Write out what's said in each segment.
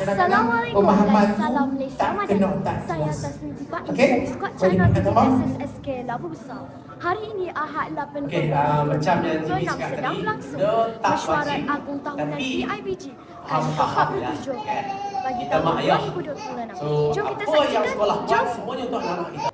Assalamualaikum guys, salam Malaysia Madani. Saya Tasnim Tifa, Insyaallah Squad Channel SSSK Labu Besar. Hari ini Ahad 8 Februari 2026 sedang berlangsung Mesyuarat Agung Tahunan PIBG kali ke-47 bagi tahun 2026. Jom kita saksikan, jom! Semuanya untuk anak kita.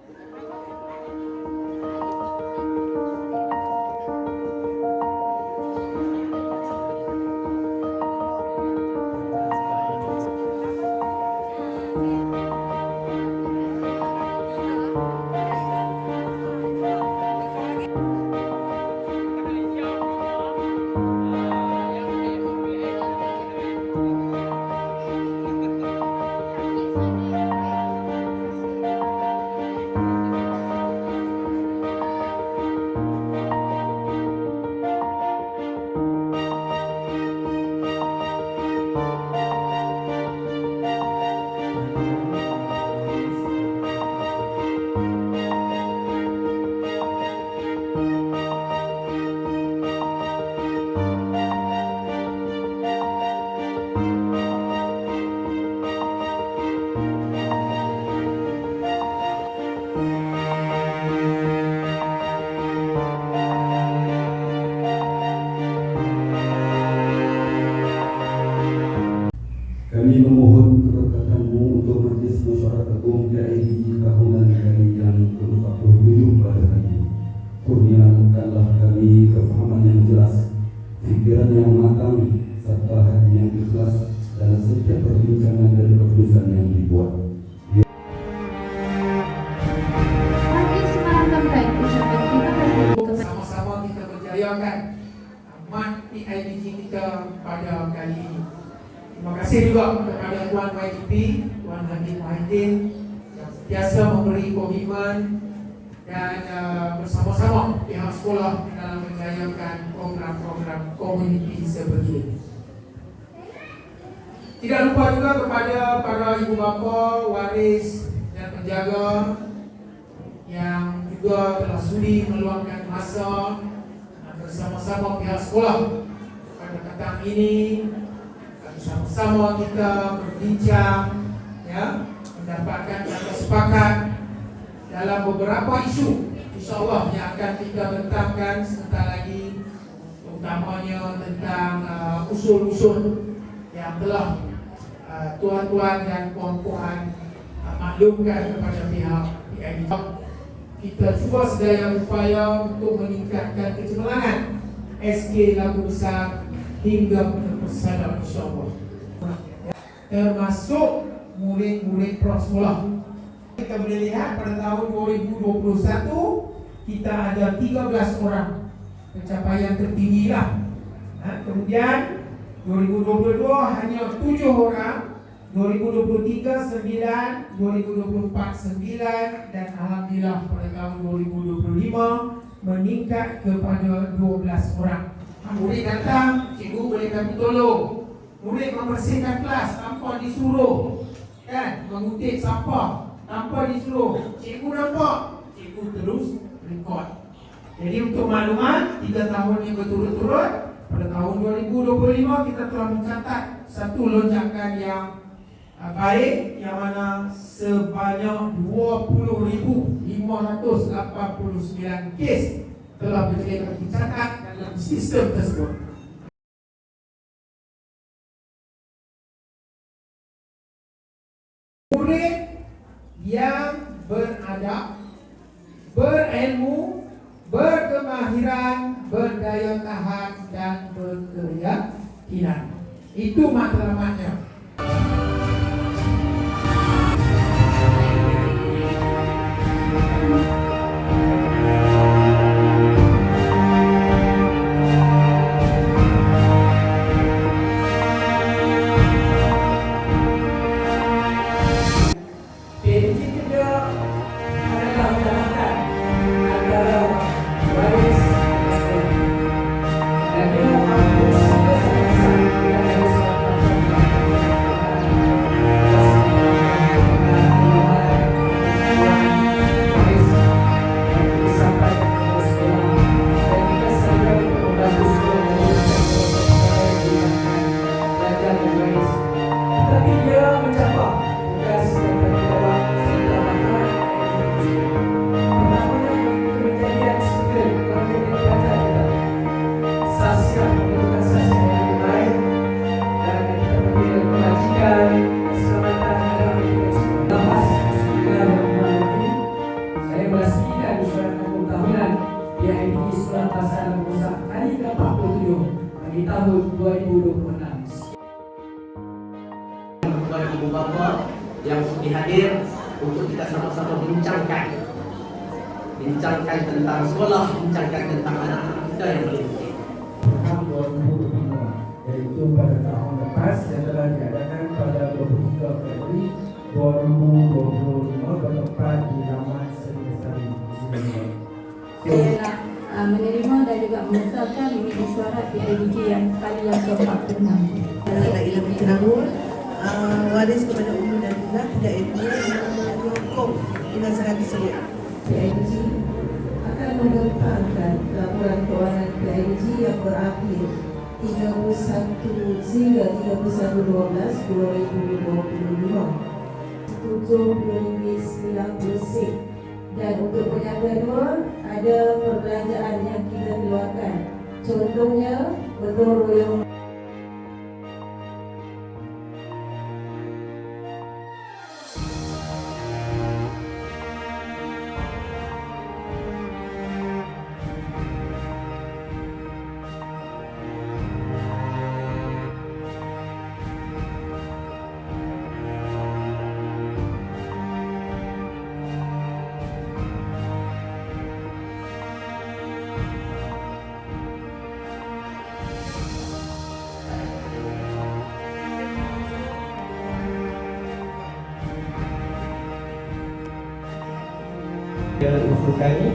Kami memohon keberkatanmu untuk Majlis Mesyuarat Agung PIBG tahunan kali yang ke-47 pada hari ini. Kurniakanlah kami kefahaman yang jelas, fikiran yang matang, serta hati yang ikhlas dalam setiap perbincangan dan keputusan yang dibuat. Sama-sama kita berjayakan amat PIBG kita pada kali ini. Terima kasih juga kepada Tuan YGP, Tuan Habib Mahidin yang sentiasa memberi komitmen dan bersama-sama pihak sekolah dalam menjayakan program-program komuniti sebegini. Tidak lupa juga kepada para ibu bapa, waris dan penjaga yang juga telah sudi meluangkan masa bersama-sama pihak sekolah pada petang ini. Sama-sama kita berbincang, ya, mendapatkan kata sepakat dalam beberapa isu, insyaAllah yang akan kita bentangkan sebentar lagi, terutamanya tentang usul-usul yang telah tuan-tuan dan puan-puan maklumkan kepada pihak PIBG. Kita cuba sedaya upaya untuk meningkatkan kecemerlangan SK Labu Besar hingga persada, insyaAllah, termasuk murid-murid prasekolah. Kita boleh lihat pada tahun 2021 kita ada 13 orang, pencapaian tertinggi lah. Kemudian 2022 hanya 7 orang, 2023 9, 2024 9, dan alhamdulillah pada tahun 2025 meningkat kepada 12 orang. Murid datang, cikgu boleh kami tolong. Murid membersihkan kelas tanpa disuruh, kan, mengutip sampah tanpa disuruh. Cikgu nampak, cikgu terus rekod. Jadi untuk maklumat, 3 tahun yang berturut-turut, pada tahun 2025 kita telah mencatat satu lonjakan yang baik, yang mana sebanyak 20,589 kes telah dicatat dalam sistem tersebut. Murid yang beradab, berilmu, berkemahiran, berdaya tahan dan berkeyakinan. Itu matlamatnya. ibu bapa yang sudi hadir untuk kita sama-sama bincangkan tentang sekolah, bincangkan tentang anak-anak kita yang paling penting. Yaitu pada tahun lepas yang telah diadakan pada 23 Februari 2025 bertempat di Taman Seri Lestari. Saya menerima dan juga mengesahkan unit mesyuarat PIBG yang kali yang ke-46. Anak Ilmu Kenangul waris kepada umum dan juga tidak ilmiah yang memiliki hukum di masyarakat tersebut. PIBG akan mengembangkan laporan keuangan PIBG yang berakhir 31 hingga 31/12/2025 RM7.90 dan untuk penyangga dua ada perbelanjaan yang kita keluarkan, contohnya gotong royong. Yang usulkan ini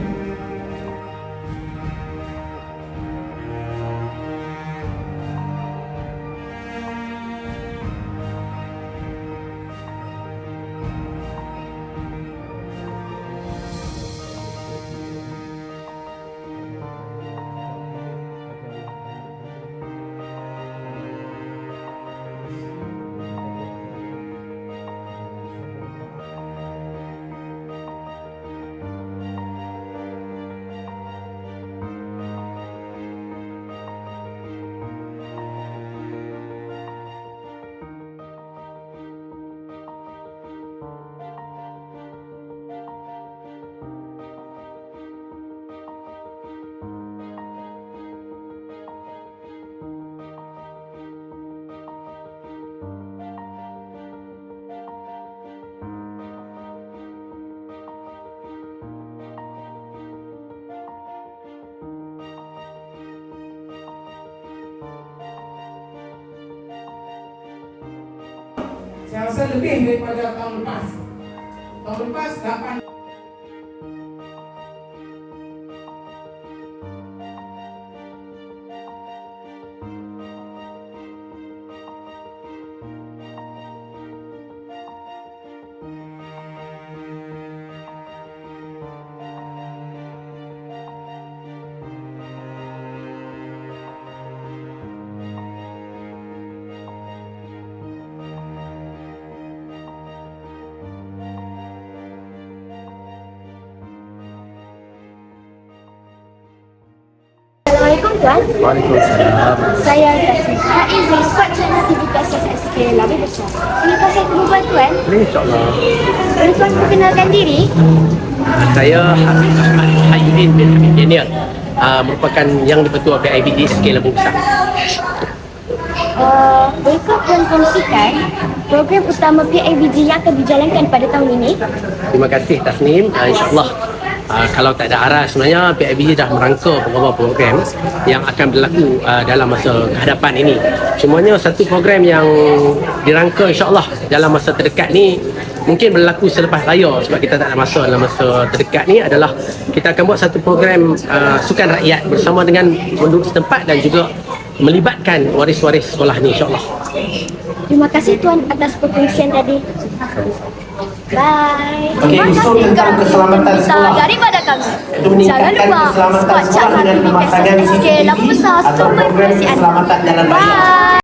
saya rasa lebih daripada tahun lepas. Tahun lepas 8Assalamualaikum tuan. Waalaikumsalam. Saya Tasmin Haizi, Squad Channel TV SSK Labi Besar. Kenapa saya perlu buat tuan? Boleh insyaAllah. Boleh tuan perkenalkan diri? Saya Hayyudin bin Hamid Daniel, merupakan yang di-Ketua PIBG SK Labuan Besar. Bolehkah tuan kongsikan program utama PIBG yang akan dijalankan pada tahun ini? Terima kasih Tasnim. InsyaAllah kalau tak ada arah, sebenarnya PIBG dah merangka beberapa program yang akan berlaku dalam masa kehadapan ini. Cumanya satu program yang dirangka insyaAllah dalam masa terdekat ni mungkin berlaku selepas raya, sebab kita tak ada masa dalam masa terdekat ni, adalah kita akan buat satu program sukan rakyat bersama dengan penduduk setempat dan juga melibatkan waris-waris sekolah ni insyaAllah. Terima kasih tuan atas perkongsian tadi. Bye. Okey, Terima untuk kasih tentang kerana keselamatan kita sekolah. daripada kami. Untuk meningkatkan Jangan lupa keselamatan Squad sekolah Channel dengan TV pemasangan SSK Labuan Besar atau sumber program informasi anda. keselamatan jalan raya. Bye.